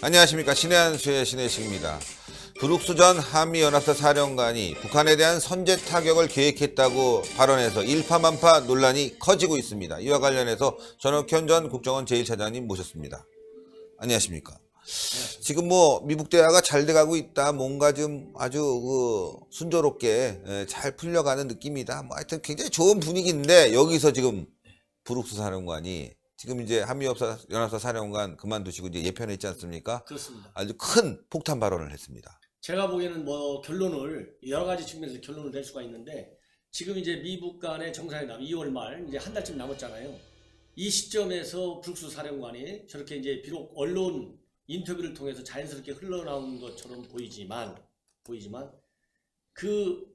안녕하십니까. 신의 한수의 신혜식입니다. 브룩스 전 한미연합사 사령관이 북한에 대한 선제 타격을 계획했다고 발언해서 일파만파 논란이 커지고 있습니다. 이와 관련해서 전옥현 전 국정원 제1차장님 모셨습니다. 안녕하십니까. 지금 미국 대화가 잘 돼가고 있다. 뭔가 좀 아주 순조롭게 잘 풀려가는 느낌이다. 하여튼 굉장히 좋은 분위기인데 여기서 지금 브룩스 사령관이 지금 이제 한미연합사 사령관 그만두시고 이제 예편에 있지 않습니까? 그렇습니다. 아주 큰 폭탄 발언을 했습니다. 제가 보기에는 결론을 여러 가지 측면에서 결론을 낼 수가 있는데, 지금 이제 미국 간의 정상회담 2월 말 이제 한 달쯤 남았잖아요. 이 시점에서 브룩스 사령관이 저렇게 이제 비록 언론 인터뷰를 통해서 자연스럽게 흘러나온 것처럼 보이지만 그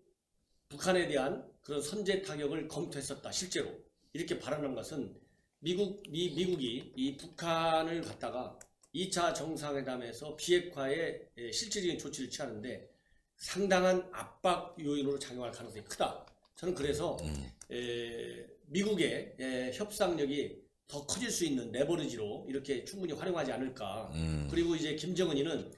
북한에 대한 그런 선제 타격을 검토했었다 실제로 이렇게 발언한 것은 미국이 이 북한을 갖다가 2차 정상회담에서 비핵화에 실질적인 조치를 취하는데 상당한 압박 요인으로 작용할 가능성이 크다. 저는 그래서 미국의 협상력이 더 커질 수 있는 레버리지로 이렇게 충분히 활용하지 않을까. 그리고 이제 김정은이는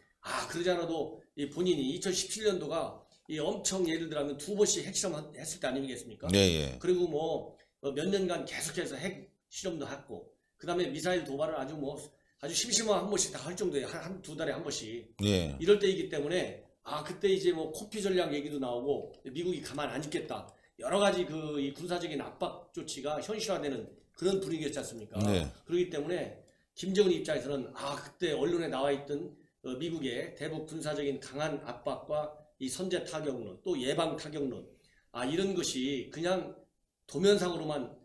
그러지 않아도 본인이 2017년도가 엄청 예를 들면 2번씩 핵실험 했을 때 아니겠습니까? 네. 그리고 몇 년간 계속해서 핵 실험도 했고, 그 다음에 미사일 도발을 아주 심심한 한 번씩 다 할 정도에 두 달에 한 번씩. 예. 이럴 때이기 때문에 그때 이제 코피 전략 얘기도 나오고 미국이 가만 안 있겠다. 여러 가지 이 군사적인 압박 조치가 현실화되는 그런 분위기였지 않습니까? 네. 그렇기 때문에 김정은 입장에서는 그때 언론에 나와 있던 미국의 대북 군사적인 강한 압박과 이 선제 타격론 또 예방 타격론 이런 것이 그냥 도면상으로만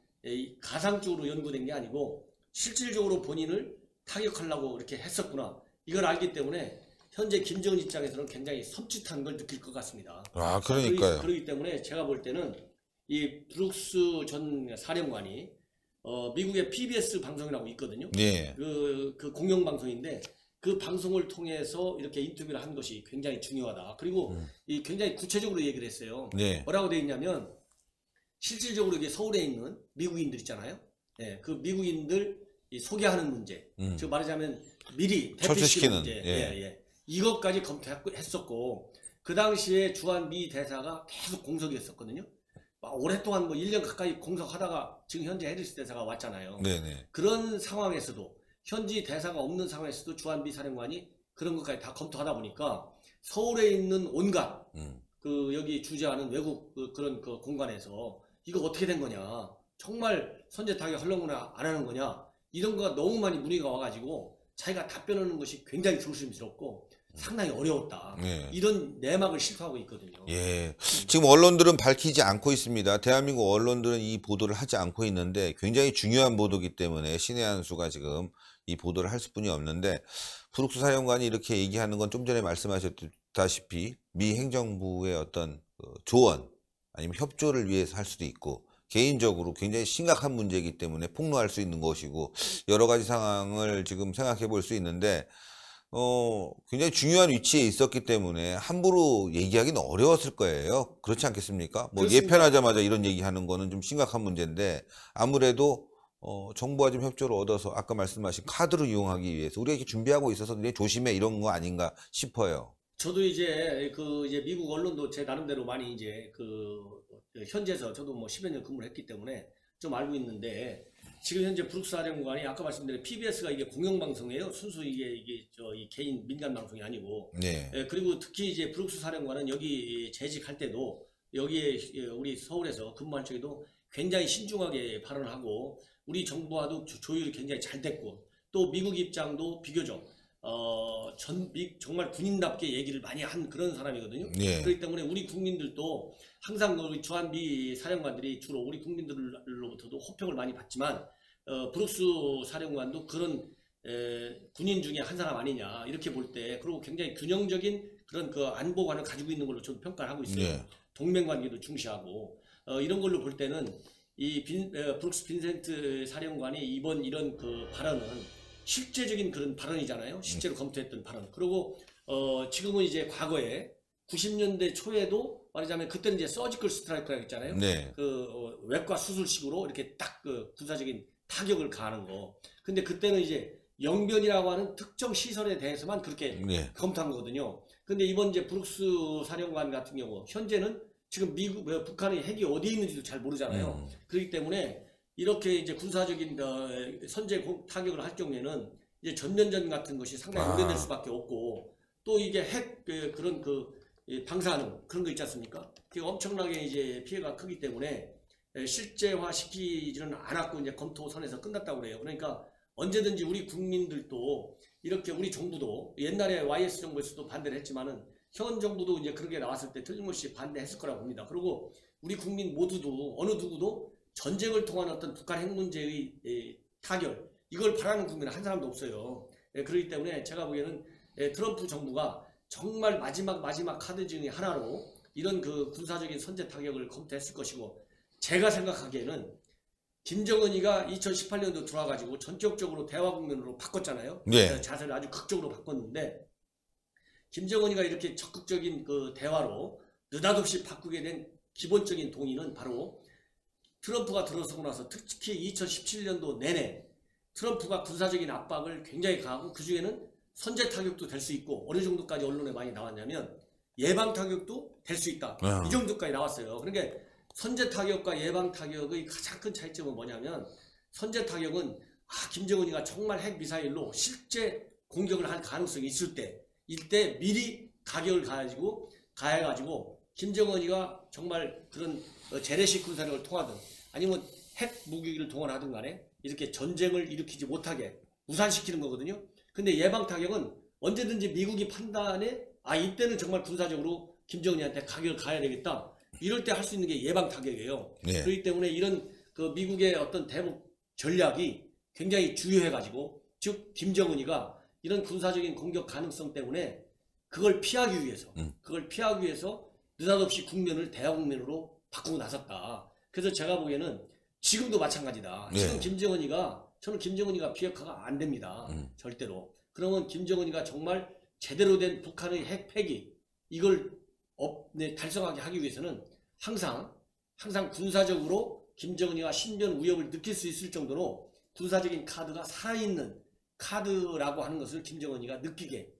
가상적으로 연구된 게 아니고 실질적으로 본인을 타격하려고 이렇게 했었구나. 이걸 알기 때문에 현재 김정은 입장에서는 굉장히 섬찟한 걸 느낄 것 같습니다. 그러니까요. 그렇기 때문에 제가 볼 때는 이 브룩스 전 사령관이 미국의 PBS 방송이라고 있거든요. 네. 그 공영방송인데 그 방송을 통해서 이렇게 인터뷰를 한 것이 굉장히 중요하다. 그리고 굉장히 구체적으로 얘기를 했어요. 네. 뭐라고 되어 있냐면 실질적으로 이게 서울에 있는 미국인들 있잖아요. 그 미국인들 소개하는 문제, 즉 말하자면 미리 대피시키는 문제, 이것까지 검토했었고, 그 당시에 주한 미 대사가 계속 공석이었었거든요. 오랫동안 1년 가까이 공석하다가 지금 현재 해리스 대사가 왔잖아요. 네네. 그런 상황에서도 현지 대사가 없는 상황에서도 주한 미 사령관이 그런 것까지 다 검토하다 보니까 서울에 있는 온갖 여기 주재하는 외국 그런 공간에서 이거 어떻게 된 거냐, 정말 선제 타격 하려거나 안 하는 거냐, 이런 거가 너무 많이 문의가 와가지고 자기가 답변하는 것이 굉장히 조심스럽고 상당히 어려웠다. 네. 이런 내막을 실토하고 있거든요. 예. 지금 언론들은 밝히지 않고 있습니다. 대한민국 언론들은 이 보도를 하지 않고 있는데 굉장히 중요한 보도이기 때문에 신의 한수가 지금 이 보도를 할 수뿐이 없는데, 브룩스 사령관이 이렇게 얘기하는 건 좀 전에 말씀하셨다시피 미 행정부의 어떤 조언 아니면 협조를 위해서 할 수도 있고, 개인적으로 굉장히 심각한 문제이기 때문에 폭로할 수 있는 것이고, 여러 가지 상황을 지금 생각해 볼 수 있는데 굉장히 중요한 위치에 있었기 때문에 함부로 얘기하기는 어려웠을 거예요. 그렇지 않겠습니까? 예편하자마자 이런 얘기하는 거는 좀 심각한 문제인데, 아무래도 정부와 좀 협조를 얻어서 아까 말씀하신 카드를 이용하기 위해서 우리가 이렇게 준비하고 있어서 조심해 이런 거 아닌가 싶어요. 저도 이제 이제 미국 언론도 제 나름대로 많이 이제 현지에서 저도 10여 년 근무를 했기 때문에 좀 알고 있는데, 지금 현재 브룩스 사령관이 아까 말씀드린 PBS가 이게 공영방송이에요. 순수 이 개인 민간 방송이 아니고. 네. 그리고 특히 이제 브룩스 사령관은 여기 재직할 때도 여기에 우리 서울에서 근무할 적에도 굉장히 신중하게 발언을 하고, 우리 정부와도 조율이 굉장히 잘 됐고, 또 미국 입장도 비교적 정말 군인답게 얘기를 많이 한 그런 사람이거든요. 네. 그렇기 때문에 우리 국민들도 항상 주한 미 사령관들이 주로 우리 국민들로부터도 호평을 많이 받지만 브룩스 사령관도 그런 군인 중에 한 사람 아니냐 이렇게 볼 때, 그리고 굉장히 균형적인 그런 안보관을 가지고 있는 걸로 저도 평가를 하고 있어요. 네. 동맹관계도 중시하고 이런 걸로 볼 때는 이 브룩스 빈센트 사령관이 이번 이런 발언은 실제적인 그런 발언이잖아요. 실제로 검토했던 발언. 그리고 지금은 이제 과거에 90년대 초에도 말하자면 그때는 이제 서지컬 스트라이크라고 했잖아요. 네. 외과 수술식으로 이렇게 딱 군사적인 타격을 가하는 거. 근데 그때는 이제 영변이라고 하는 특정 시설에 대해서만 그렇게 네. 검토한 거거든요. 근데 이번 이제 브룩스 사령관 같은 경우 현재는 지금 북한의 핵이 어디 있는지도 잘 모르잖아요. 그렇기 때문에 이렇게 이제 군사적인 선제 타격을 할 경우에는 이제 전면전 같은 것이 상당히 오래될 수밖에 없고, 또 이게 핵 그런 방사능 그런 거 있지 않습니까? 그게 엄청나게 이제 피해가 크기 때문에 실제화 시키지는 않았고 이제 검토선에서 끝났다고 그래요. 그러니까 언제든지 우리 국민들도 이렇게 우리 정부도 옛날에 YS 정부에서도 반대를 했지만은 현 정부도 이제 그런 게 나왔을 때 틀림없이 반대했을 거라고 봅니다. 그리고 우리 국민 모두도 어느 누구도 전쟁을 통한 어떤 북한 핵 문제의 타결 이걸 바라는 국민은 한 사람도 없어요. 그렇기 때문에 제가 보기에는 트럼프 정부가 정말 마지막 카드 중에 하나로 이런 그 군사적인 선제 타격을 검토했을 것이고, 제가 생각하기에는 김정은이가 2018년도 들어와가지고 전격적으로 대화 국면으로 바꿨잖아요. 네. 자세를 아주 극적으로 바꿨는데, 김정은이가 이렇게 적극적인 그 대화로 느닷없이 바꾸게 된 기본적인 동의는 바로 트럼프가 들어서고 나서 특히 2017년도 내내 트럼프가 군사적인 압박을 굉장히 가하고, 그 중에는 선제 타격도 될 수 있고, 어느 정도까지 언론에 많이 나왔냐면 예방 타격도 될 수 있다. 이 정도까지 나왔어요. 그러니까 선제 타격과 예방 타격의 가장 큰 차이점은 뭐냐면, 선제 타격은 김정은이가 정말 핵 미사일로 실제 공격을 할 가능성이 있을 때, 이때 미리 가격을 가해가지고 김정은이가 정말 그런 재래식 군사력을 통하든 아니면 핵 무기를 동원하든 간에 이렇게 전쟁을 일으키지 못하게 무산시키는 거거든요. 근데 예방 타격은 언제든지 미국이 판단에 이때는 정말 군사적으로 김정은이한테 가격을 가해야 되겠다, 이럴 때 할 수 있는 게 예방 타격이에요. 네. 그렇기 때문에 이런 그 미국의 어떤 대북 전략이 굉장히 주요해가지고, 즉 김정은이가 이런 군사적인 공격 가능성 때문에 그걸 피하기 위해서 느닷없이 국면을 대화 국면으로 바꾸고 나섰다. 그래서 제가 보기에는 지금도 마찬가지다. 네. 지금 저는 김정은이가 비핵화가 안 됩니다. 절대로. 그러면 김정은이가 정말 제대로 된 북한의 핵 폐기 이걸 달성하게 하기 위해서는 항상 군사적으로 김정은이가 신변 위협을 느낄 수 있을 정도로 군사적인 카드가 살아있는 카드라고 하는 것을 김정은이가 느끼게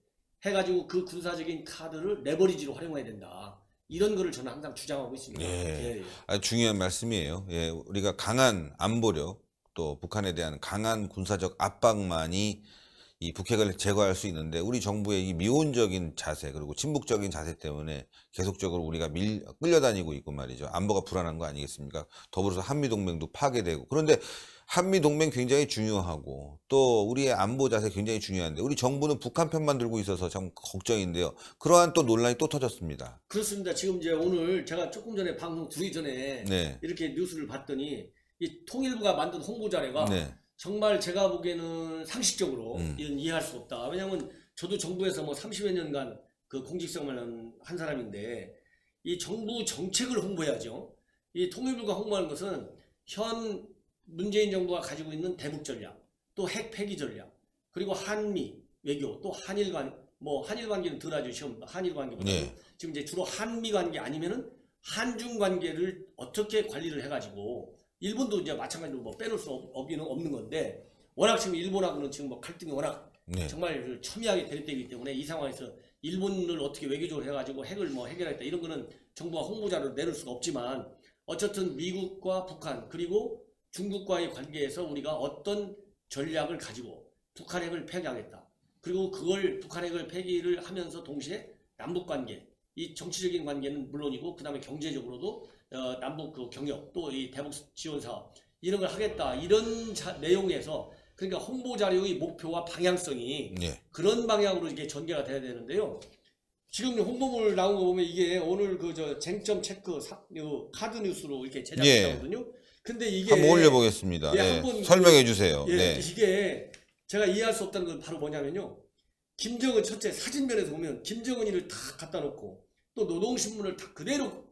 해가지고 그 군사적인 카드를 레버리지로 활용해야 된다. 이런 거를 저는 항상 주장하고 있습니다. 예. 아주 중요한 말씀이에요. 예, 우리가 강한 안보력, 또 북한에 대한 강한 군사적 압박만이 이 북핵을 제거할 수 있는데, 우리 정부의 이 미온적인 자세 그리고 친북적인 자세 때문에 계속적으로 우리가 끌려다니고 있고 말이죠. 안보가 불안한 거 아니겠습니까? 더불어서 한미동맹도 파괴되고. 그런데 한미동맹 굉장히 중요하고 또 우리의 안보 자세 굉장히 중요한데, 우리 정부는 북한 편만 들고 있어서 참 걱정인데요. 그러한 또 논란이 또 터졌습니다. 그렇습니다. 지금 이제 오늘 제가 조금 전에 방송 들기 전에 네. 이렇게 뉴스를 봤더니 이 통일부가 만든 홍보자료가 네. 정말 제가 보기에는 상식적으로 이건 이해할 수 없다. 왜냐하면 저도 정부에서 뭐 30여 년간 그 공직생활을 한 사람인데, 이 정부 정책을 홍보해야죠. 이 통일부가 홍보하는 것은 현 문재인 정부가 가지고 있는 대북 전략, 또 핵 폐기 전략, 그리고 한미 외교, 또 한일 관계는 덜하죠. 시험 한일 관계보다 네. 지금 이제 주로 한미 관계 아니면은 한중 관계를 어떻게 관리를 해가지고, 일본도 이제 마찬가지로 뭐 빼놓을 수 없는 건데, 워낙 지금 일본하고는 지금 뭐 갈등이 워낙 네. 정말 첨예하게 대립되기 때문에 이 상황에서 일본을 어떻게 외교적으로 해가지고 핵을 뭐 해결했다 이런 거는 정부가 홍보자료를 내놓을 수가 없지만, 어쨌든 미국과 북한 그리고 중국과의 관계에서 우리가 어떤 전략을 가지고 북한 핵을 폐기하겠다. 그리고 그걸 북한 핵을 폐기를 하면서 동시에 남북 관계, 이 정치적인 관계는 물론이고 그 다음에 경제적으로도 남북 그 경협, 또 이 대북 지원 사업 이런 걸 하겠다. 이런 내용에서, 그러니까 홍보 자료의 목표와 방향성이 네. 그런 방향으로 이게 전개가 돼야 되는데요. 지금 홍보물 나온 거 보면 이게 오늘 쟁점 체크 카드 뉴스로 이렇게 제작했거든요. 근데 이게 한번 올려보겠습니다. 예. 설명해 주세요. 예, 네. 이게 제가 이해할 수 없다는 건 바로 뭐냐면요. 김정은 첫째 사진면에서 보면 김정은이를 다 갖다 놓고 또 노동신문을 다 그대로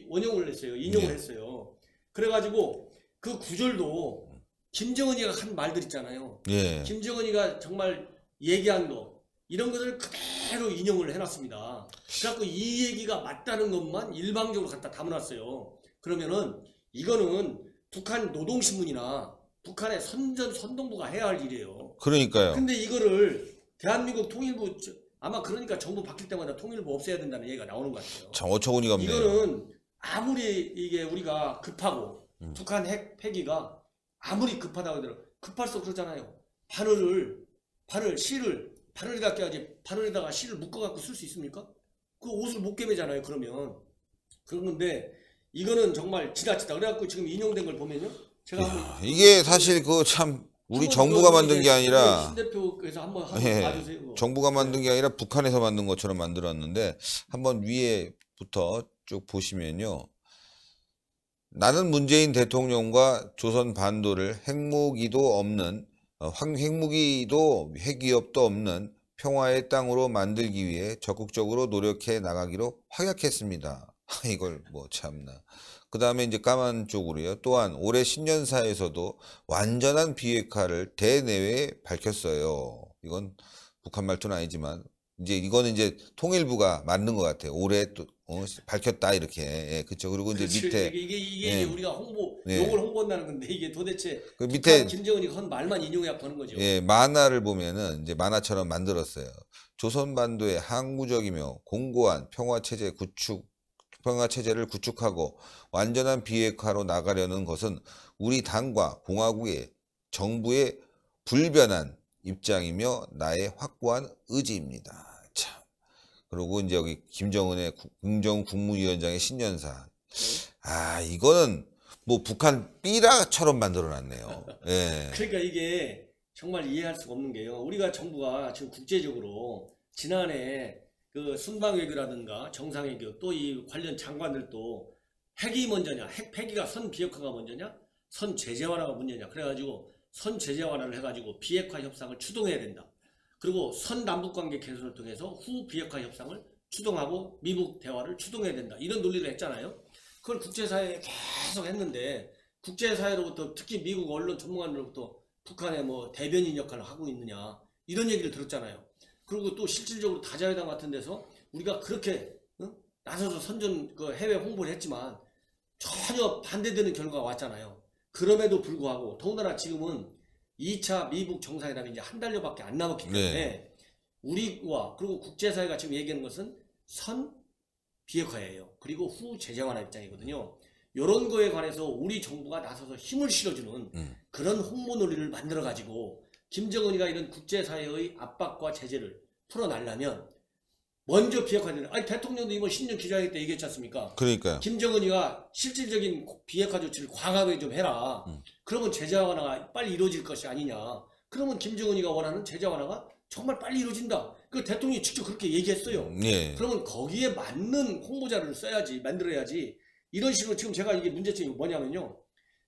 원형을 했어요. 인용을 했어요. 그래가지고 그 구절도 김정은이가 한 말들 있잖아요. 예. 김정은이가 정말 얘기한 거 이런 것을 그대로 인용을 해놨습니다. 그래갖고 이 얘기가 맞다는 것만 일방적으로 갖다 담아놨어요. 그러면은 이거는 북한 노동신문이나 북한의 선동부가 해야 할 일이에요. 그러니까요. 근데 이거를 대한민국 통일부 아마 그러니까 정부 바뀔 때마다 통일부 없애야 된다는 얘기가 나오는 것 같아요. 참 어처구니가 없네요. 이거는 아무리 이게 우리가 급하고 북한 핵 폐기가 아무리 급하다고 하더라도 급할수록 그러잖아요. 바늘에다 껴야지 바늘에다가 실을 묶어갖고 쓸 수 있습니까? 그 옷을 못 개매잖아요. 그러면 그런 건데 이거는 정말 지나치다. 그래갖고 지금 인용된 걸 보면요. 제가 한번 이게 사실 그 참 우리 정부가 만든 게 아니라 신 대표께서 한번 예, 봐주세요. 정부가 만든 게 아니라 북한에서 만든 것처럼 만들었는데 한번 위에부터 쭉 보시면요. 나는 문재인 대통령과 조선 반도를 핵무기도 없는 핵무기도 핵위협도 없는 평화의 땅으로 만들기 위해 적극적으로 노력해 나가기로 확약했습니다. 이걸 뭐 참나. 그 다음에 이제 까만 쪽으로요. 또한 올해 신년사에서도 완전한 비핵화를 대내외에 밝혔어요. 이건 북한 말투는 아니지만 이거는 이제 통일부가 만든 것 같아요. 올해 또 밝혔다 이렇게. 예, 그렇죠. 그리고 이제 그렇지. 밑에 이게 예. 우리가 예. 욕을 홍보한다는 건데 이게 도대체 그 밑에 김정은이 한 말만 인용해 보는 거죠. 예, 만화를 보면은 이제 만화처럼 만들었어요. 조선반도의 항구적이며 공고한 평화 체제를 구축하고 완전한 비핵화로 나가려는 것은 우리 당과 공화국의 정부의 불변한 입장이며 나의 확고한 의지입니다. 참. 그리고 이제 여기 김정은의 김정은 국무위원장의 신년사. 아, 이거는 뭐 북한 삐라처럼 만들어놨네요. 예. 그러니까 이게 정말 이해할 수가 없는 게요. 우리가 정부가 지금 국제적으로 지난해 그 순방외교라든가 정상외교 또 이 관련 장관들도 핵이 먼저냐, 핵 폐기가 선 비핵화가 먼저냐, 선 제재 완화가 문제냐. 그래가지고 선 제재 완화를 해가지고 비핵화 협상을 추동해야 된다. 그리고 선 남북관계 개선을 통해서 후 비핵화 협상을 추동하고 미북 대화를 추동해야 된다. 이런 논리를 했잖아요. 그걸 국제사회에 계속 했는데 국제사회로부터 특히 미국 언론 전문가들로부터 북한의 뭐 대변인 역할을 하고 있느냐 이런 얘기를 들었잖아요. 그리고 또 실질적으로 다자회담 같은 데서 우리가 그렇게 나서서 선전 그 해외 홍보를 했지만 전혀 반대되는 결과가 왔잖아요. 그럼에도 불구하고 더군다나 지금은 2차 미북 정상회담이 이제 한 달여밖에 안 남았기 때문에 네. 우리와 그리고 국제사회가 지금 얘기하는 것은 선 비핵화예요. 그리고 후 제재 완화 입장이거든요. 이런 거에 관해서 우리 정부가 나서서 힘을 실어주는 그런 홍보 논리를 만들어가지고 김정은이가 이런 국제사회의 압박과 제재를 풀어내려면 먼저 비핵화되는 아니 대통령도 이번 신년 기자회견 때 얘기했지 않습니까? 그러니까요. 김정은이가 실질적인 비핵화 조치를 과감하게 좀 해라. 그러면 제재 완화가 빨리 이루어질 것이 아니냐. 그러면 김정은이가 원하는 제재 완화가 정말 빨리 이루어진다. 그 대통령이 직접 그렇게 얘기했어요. 예. 그러면 거기에 맞는 홍보자를 써야지, 만들어야지. 이런 식으로 지금 제가 이게 문제점이 뭐냐면요.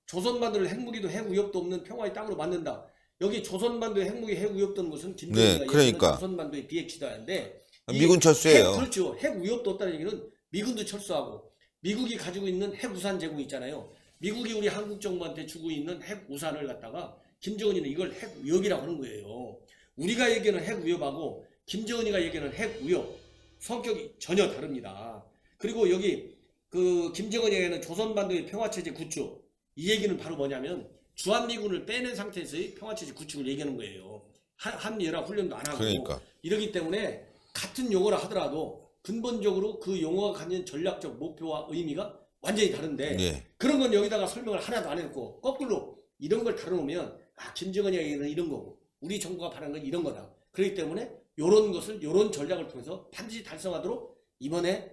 조선반도를 핵무기도 핵위협도 없는 평화의 땅으로 만든다. 여기 조선반도의 핵무기 핵위협도 없는 것은 김정은이가 네, 그러니까. 조선반도의 비핵지도인데 미군 철수예요. 그렇죠. 핵 위협도 없다는 얘기는 미군도 철수하고 미국이 가지고 있는 핵 우산 제공 있잖아요. 미국이 우리 한국 정부한테 주고 있는 핵 우산을 갖다가 김정은이는 이걸 핵 위협이라고 하는 거예요. 우리가 얘기하는 핵 위협하고 김정은이가 얘기하는 핵 위협 성격이 전혀 다릅니다. 그리고 여기 그 김정은이 얘기하는 조선반도의 평화체제 구축 이 얘기는 바로 뭐냐면 주한미군을 빼낸 상태에서의 평화체제 구축을 얘기하는 거예요. 한미연합 훈련도 안 하고 그러니까. 이러기 때문에 같은 용어라 하더라도 근본적으로 그 용어가 갖는 전략적 목표와 의미가 완전히 다른데 예. 그런 건 여기다가 설명을 하나도 안 했고 거꾸로 이런 걸 다뤄놓으면 아 김정은이 얘기는 이런 거고 우리 정부가 바라는 건 이런 거다. 그렇기 때문에 요런 것을 요런 전략을 통해서 반드시 달성하도록 이번에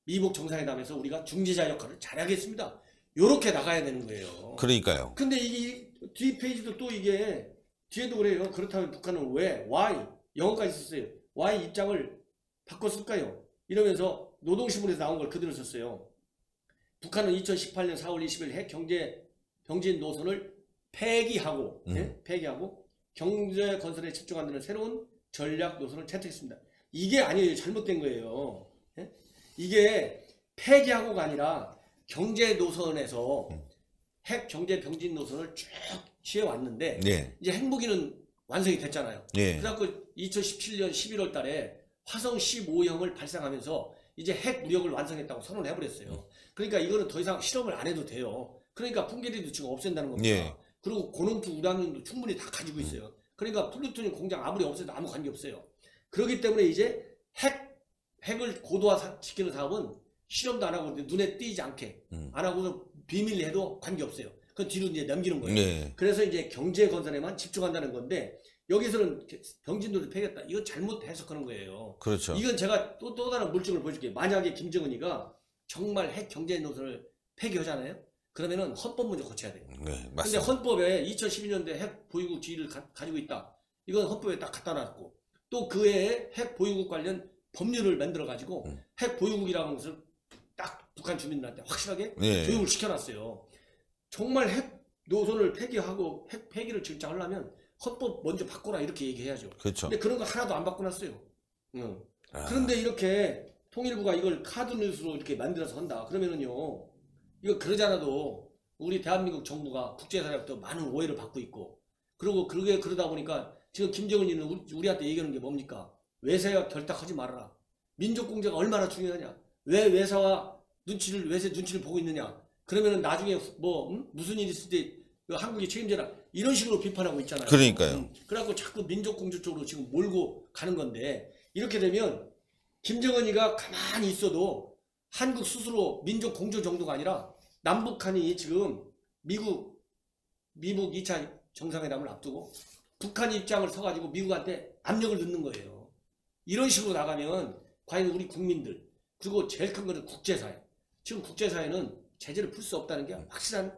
미북 정상회담에서 우리가 중재자 역할을 잘하겠습니다. 요렇게 나가야 되는 거예요. 그러니까요. 근데 이 뒤 페이지도 또 이게 뒤에도 그래요. 그렇다면 북한은 왜 why 영어까지 썼어요. why 입장을 바꿨을까요? 이러면서 노동신문에서 나온 걸 그대로 썼어요. 북한은 2018년 4월 20일 핵 경제 병진 노선을 폐기하고 폐기하고 경제 건설에 집중한다는 새로운 전략 노선을 채택했습니다. 이게 아니에요. 잘못된 거예요. 예? 이게 폐기하고가 아니라 경제 노선에서 핵 경제 병진 노선을 쭉 취해왔는데 예. 이제 핵무기는 완성이 됐잖아요. 예. 그래갖고 2017년 11월 달에 화성 15형을 발사하면서 이제 핵 무력을 완성했다고 선언을 해버렸어요. 그러니까 이거는 더 이상 실험을 안 해도 돼요. 그러니까 풍계리도 지금 없앤다는 겁니다. 예. 그리고 고농도 우라늄도 충분히 다 가지고 있어요. 그러니까 플루토늄 공장 아무리 없어도 아무 관계 없어요. 그렇기 때문에 이제 핵을 고도화시키는 사업은 실험도 안 하고 눈에 띄지 않게 안 하고서 비밀리 해도 관계 없어요. 그건 뒤로 이제 넘기는 거예요. 네. 그래서 이제 경제 건설에만 집중한다는 건데 여기서는 병진도를 패겠다. 이거 잘못 해석하는 거예요. 그렇죠. 이건 제가 또 다른 물증을 보여줄게요. 만약에 김정은이가 정말 핵 경제 노선을 폐기하잖아요. 그러면은 헌법 먼저 고쳐야 돼요. 네, 근데 맞습니다. 헌법에 2012년도에 핵 보유국 지위를 가지고 있다. 이건 헌법에 딱 갖다 놨고 또 그 외에 핵 보유국 관련 법률을 만들어 가지고 핵 보유국이라는 것을 딱 북한 주민들한테 확실하게 네. 교육을 시켜놨어요. 정말 핵 노선을 폐기하고 핵 폐기를 진짜하려면 헌법 먼저 바꿔라 이렇게 얘기해야죠. 그렇죠. 근데 그런 거 하나도 안 바꿔놨어요. 아. 그런데 이렇게 통일부가 이걸 카드뉴스로 이렇게 만들어서 한다. 그러면은요, 이거 그러지 않아도 우리 대한민국 정부가 국제사회부터 많은 오해를 받고 있고, 그리고 그러다 보니까 지금 김정은이는 우리한테 얘기하는 게 뭡니까? 외세와 결탁하지 말아라. 민족공제가 얼마나 중요하냐? 왜 외세 눈치를 보고 있느냐? 그러면은 나중에 무슨 일이 있을 때 한국이 책임져라. 이런 식으로 비판하고 있잖아요. 그러니까요. 그래갖고 자꾸 민족공주 쪽으로 지금 몰고 가는 건데, 이렇게 되면 김정은이가 가만히 있어도 한국 스스로 민족공조 정도가 아니라 남북한이 지금 미국 2차 정상회담을 앞두고 북한 입장을 서가지고 미국한테 압력을 넣는 거예요. 이런 식으로 나가면 과연 우리 국민들, 그리고 제일 큰 거는 국제사회. 지금 국제사회는 제재를 풀 수 없다는 게 확실한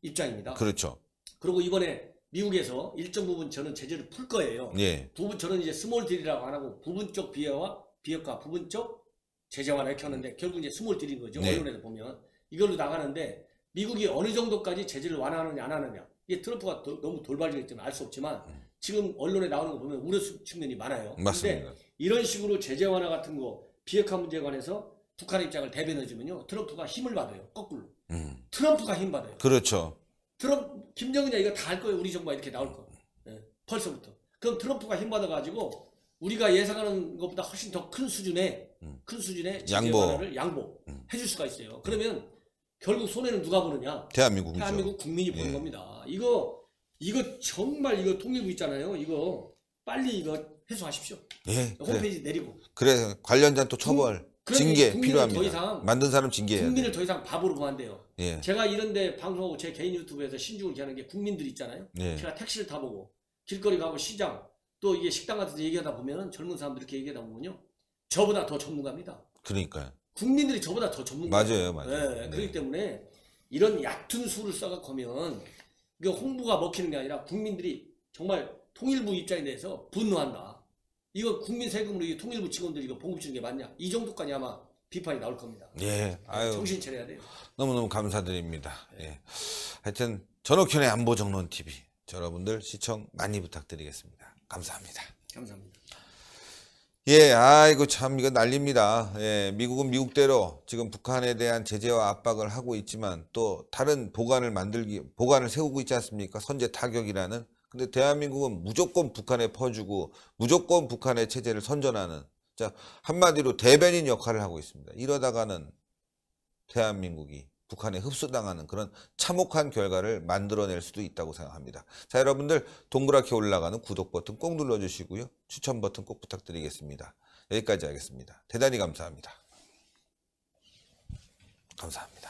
입장입니다. 그렇죠. 그리고 이번에 미국에서 일정 부분 저는 제재를 풀 거예요. 예. 저는 이제 스몰 딜이라고 안 하고 부분적 비핵화, 부분적 제재 완화 이렇게 하는데 결국 이제 스몰 딜인 거죠. 네. 언론에서 보면 이걸로 나가는데 미국이 어느 정도까지 제재를 완화하느냐 안 하느냐. 이게 트럼프가 너무 돌발적이기 때문에 알 수 없지만 지금 언론에 나오는 거 보면 우려 측면이 많아요. 맞습니다. 근데 이런 식으로 제재 완화 같은 거 비핵화 문제에 관해서 북한의 입장을 대변해주면요. 트럼프가 힘을 받아요. 거꾸로. 트럼프가 힘 받아요. 그렇죠. 김정은이 이거 다 할 거예요. 우리 정부가 이렇게 나올 거. 예, 벌써부터. 그럼 트럼프가 힘 받아가지고 우리가 예상하는 것보다 훨씬 더 큰 수준의 제재 양보 해줄 수가 있어요. 그러면 결국 손해는 누가 보느냐? 대한민국이죠. 대한민국 국민이 보는 예. 겁니다. 이거 정말 이거 통일부 있잖아요. 이거 빨리 이거 해소하십시오. 예. 홈페이지 내리고. 그래 관련자 또 처벌, 그러니 징계 국민을 필요합니다. 더 이상 만든 사람 징계해야 국민을 돼. 더 이상 바보로 보면 안 돼요. 예. 제가 이런데 방송하고 제 개인 유튜브에서 신중을 얘기하는 게 국민들 있잖아요. 예. 제가 택시를 타보고 길거리 가고 시장 또 이게 식당 같은 데 얘기하다 보면 젊은 사람들 이렇게 얘기하다 보면요. 저보다 더 전문가입니다. 그러니까요. 국민들이 저보다 더 전문가예요. 맞아요. 네, 네. 그렇기 때문에 이런 얕은 수를 써갖고 하면 이거 홍보가 먹히는 게 아니라 국민들이 정말 통일부 입장에 대해서 분노한다. 이거 국민 세금으로 이 통일부 직원들 이거 봉급 주는 게 맞냐? 이 정도까지 아마 비판이 나올 겁니다. 예. 아유. 정신 차려야 돼요. 너무너무 감사드립니다. 예. 하여튼 전옥현의 안보정론TV 여러분들 시청 많이 부탁드리겠습니다. 감사합니다. 감사합니다. 예, 아이고 참 이거 난립니다. 예, 미국은 미국대로 지금 북한에 대한 제재와 압박을 하고 있지만 또 다른 보관을 세우고 있지 않습니까? 선제 타격이라는. 근데 대한민국은 무조건 북한에 퍼주고 무조건 북한의 체제를 선전하는, 자, 한마디로 대변인 역할을 하고 있습니다. 이러다가는 대한민국이 북한에 흡수당하는 그런 참혹한 결과를 만들어낼 수도 있다고 생각합니다. 자, 여러분들 동그랗게 올라가는 구독 버튼 꼭 눌러주시고요. 추천 버튼 꼭 부탁드리겠습니다. 여기까지 하겠습니다. 대단히 감사합니다. 감사합니다.